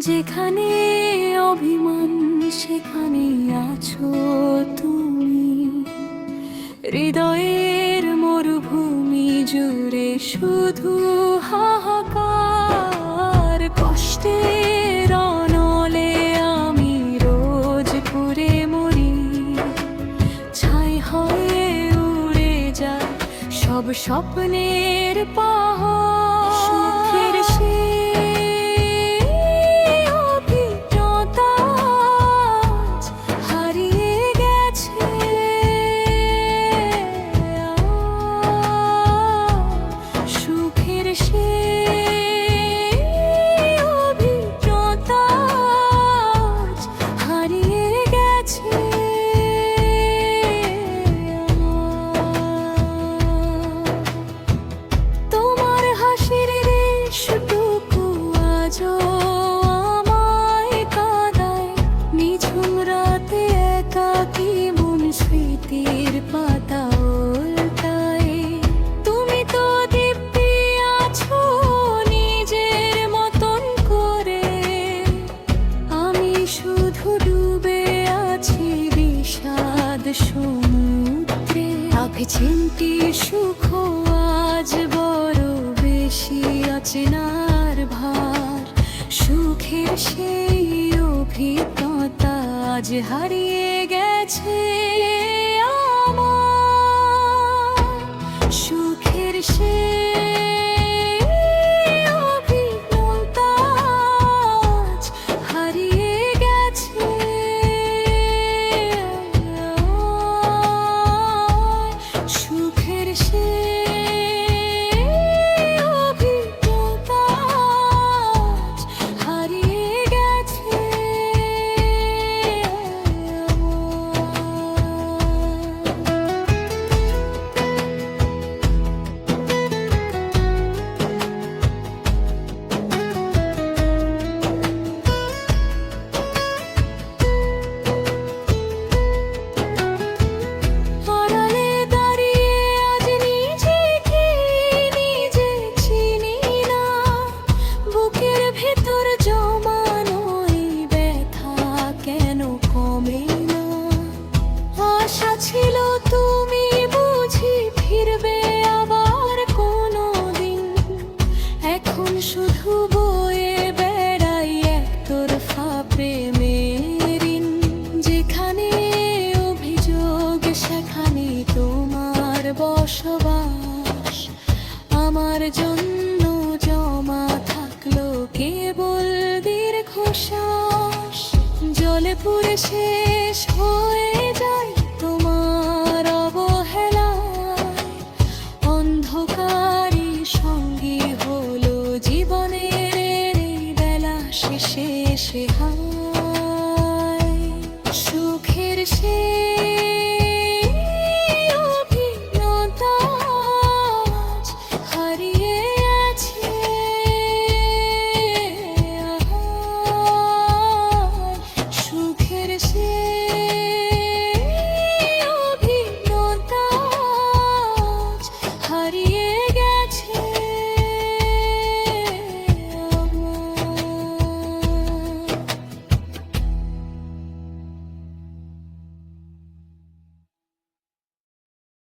যেখানে অভিমান সেখানে আছো তুমি, হৃদয়ের মরুভূমি জুড়ে শুধু হাহাকার। কষ্টের অনলে আমি রোজ পুড়ে মরি, ছাই হয়ে উড়ে যায় সব স্বপ্নের পাহাড়। সুখের স্মৃতির পাতা উল্টায়, তুমি তো দিব্যি আছো নিজের মতন করে। আমি শুধু ডুবে আছি বিষাদ সমুদ্রে। আভি চিন্তি সুখ আজ বড় বেশি অচেনার ভার। সুখের সেই অভিজ্ঞতা আজ হারিয়ে গেছে আমার। সুখের সেই অভিজ্ঞতা আজ হারিয়ে গেছে আমার। সুখের সেই অভিজ্ঞতা আজ হারিয়ে গেছে ছিল। তুমি বুঝি ফিরবে আবার কোনো দিন। এখন শুধু বয়ে বেড়াই একতরফা প্রেমের ঋণ। যেখানে অভিযোগ সেখানে তোমার বসবাস। আমার জন্য জমা থাকলো কেবল দীর্ঘশ্বাস। জলে পুড়ে শেষ হয়ে